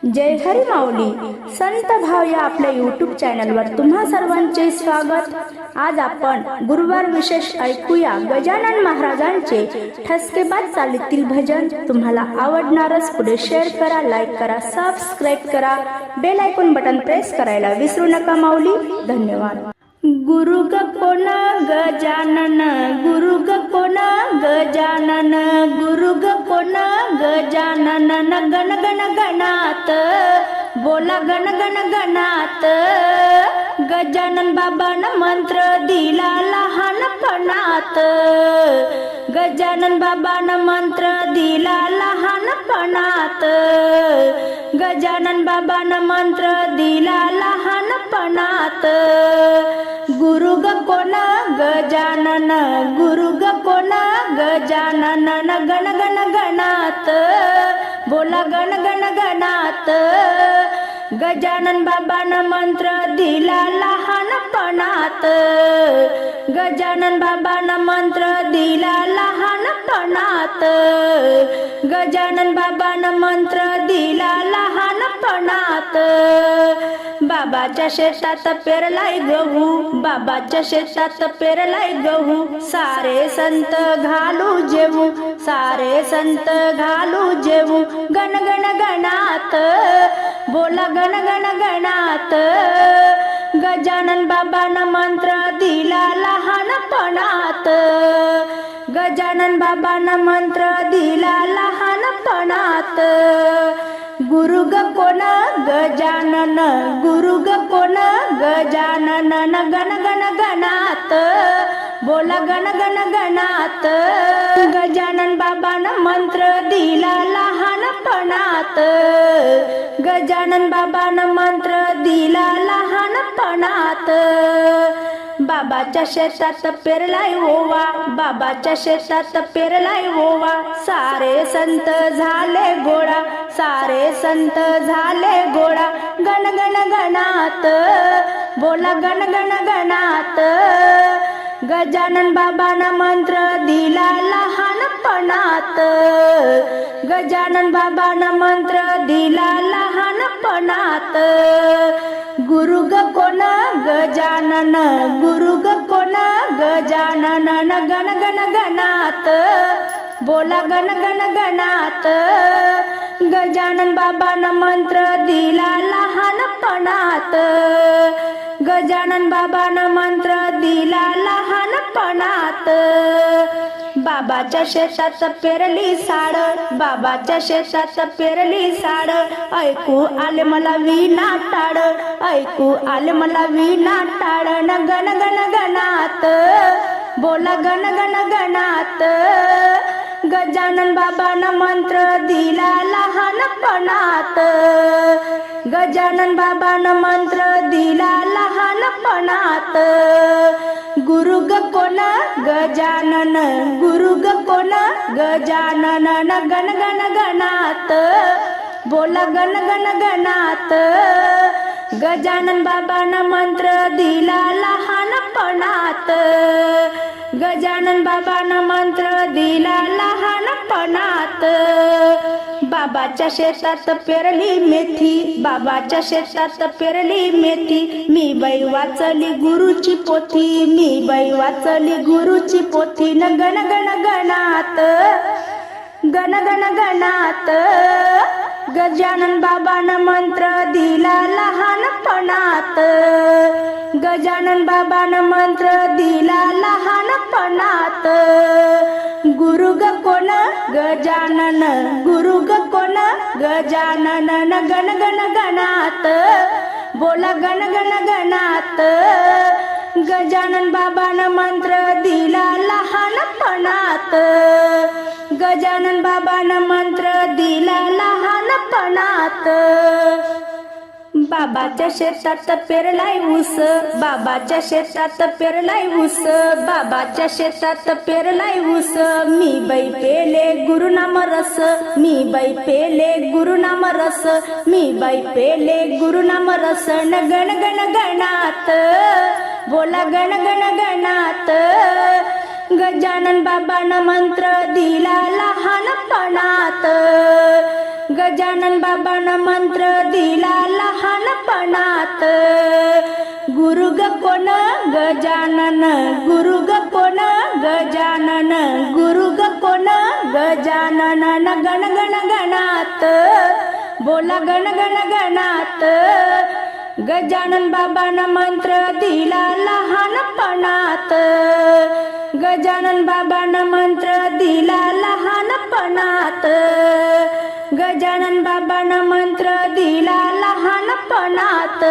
जय हरी माऊली संत भाव या आपल्या यूट्यूब चॅनलवर तुम्हा सर्वांचे स्वागत। आज आपण गुरुवार विशेष ऐकूया गजानन महाराजांचे ठसकेबाज चालीतील भजन। तुम्हाला आवडणारच पुढे शेअर करा, लाईक करा, सबस्क्राईब करा, बेल आयकॉन बटन प्रेस करायला विसरू नका माऊली। धन्यवाद। गुरु ग कोणा गजानन, गुरु ग कोणा गजानन, गुरु ग कोणा गजानन, गण गण गणात बोला गण गण गणात। गजानन बाबानं मंत्र दिला लहानपणात, गजानन बाबानं मंत्र दिला लहानपणात, गजानन बाबानं मंत्र दिला लहानपणात। गुरु ग कोणा गजानन, गुरु ग कोणा गजानन, गण गण गणात बोला गण गण गणात। गजानन बाबानं मंत्र दिला लहानपणात, गजानन बाबानं मंत्र दिला लहानपणात, गजानन बाबानं मंत्र दिला लहानपणात। बाबाच्या शेतात पेरलाय गहू, बाबाच्या शेतात पेरलाय गहू, सारे संत घालू जेवू, सारे संत घालू जेवू, गण गण गणात बोला गण गण गणात। गजानन बाबानं मंत्र दिला लहानपणात, गजानन बाबानं मंत्र दिला लहानपणात। गुरु ग कोणा गजानन, गुरु ग कोणा गजानन, गण गण गणात बोला गण गण गणात। गजानन बाबानं मंत्र दिला लहानपणात, गजानन बाबानं मंत्र दिला लहानपणात। बाबाच्या शेतात पेरलाय ओवा, बाबाच्या शेतात पेरलाय ओवा, सारे संत झाले गोळा, सारे संत झाले गोळा, गण गण गणात बोला गण गण गणात। गजानन बाबानं मंत्र दिला लहानपणात, गजानन बाबानं मंत्र दिला लहानपणात। गुरु ग कोणा गजानन, गुरु ग कोणा गजानन, गण गण गणात बोला गण गण गणात। गजानन बाबानं मंत्र दिला लहानपणात, गजानन बाबानं मंत्र दिला लहानपणात। बाबाच्या शेतात पेरली साड, बाबाच्या शेतात पेरली साड, ऐकू आले मला वीणा टाळ, ऐकू आले मला वीणा टाळ, गण गण गणात बोला गण गण गणात। गजानन बाबानं मंत्र दिला लहानपणात, गजानन बाबानं मंत्र दिला लहानपणात। गुरु ग कोणा गजानन, गुरु ग कोणा गजानन, गण गण गणात बोला गण गण गणात। गजानन बाबानं मंत्र दिला लहानपणात, गजानन बाबानं मंत्र दिला लहानपणात। बाबाच्या शेतात पेरली मेथी, बाबाच्या शेतात पेरली मेथी, मी बाई वाचली गुरुची पोथी, मी बाई वाचली गुरुची पोथी, गण गण गणात गण गण गणात। गजानन बाबानं मंत्र दिला लहानपणात, गजानन बाबानं मंत्र दिला लहानपणात। गुरु ग कोणा गजानन, गुरु ग कोणा गजानन, गण गण गणात बोला गण गण गणात। गजानन बाबानं मंत्र दिला लहानपणात, गजानन बाबानं मंत्र दिला लहानपणात। बाबाच्या शेतात पेरलाय ऊस, बाबाच्या शेतात पेरलाय ऊस, बाबाच्या शेतात पेरलाय ऊस, मी बाई पेले गुरुनाम रस, मी बाई पेले गुरुनाम रस, मी बाई पेले गुरुनाम रस, गण गण गणात बोला गण गण गणात। गजानन बाबानं मंत्र दिला लहानपणात, गजानन बाबानं मंत्र दिला लहानपणात. गुरु ग कोण गजानन, गुरु ग कोण गजानन, गुरु ग कोण गजानन. गण गण गणात, बोला गण गण गणात. गजानन बाबानं मंत्र दिला लहानपणात. गजानन बाबानं मंत्र दिला लहानपणात. गजानन बाबानं मंत्र दिला लहानपणात.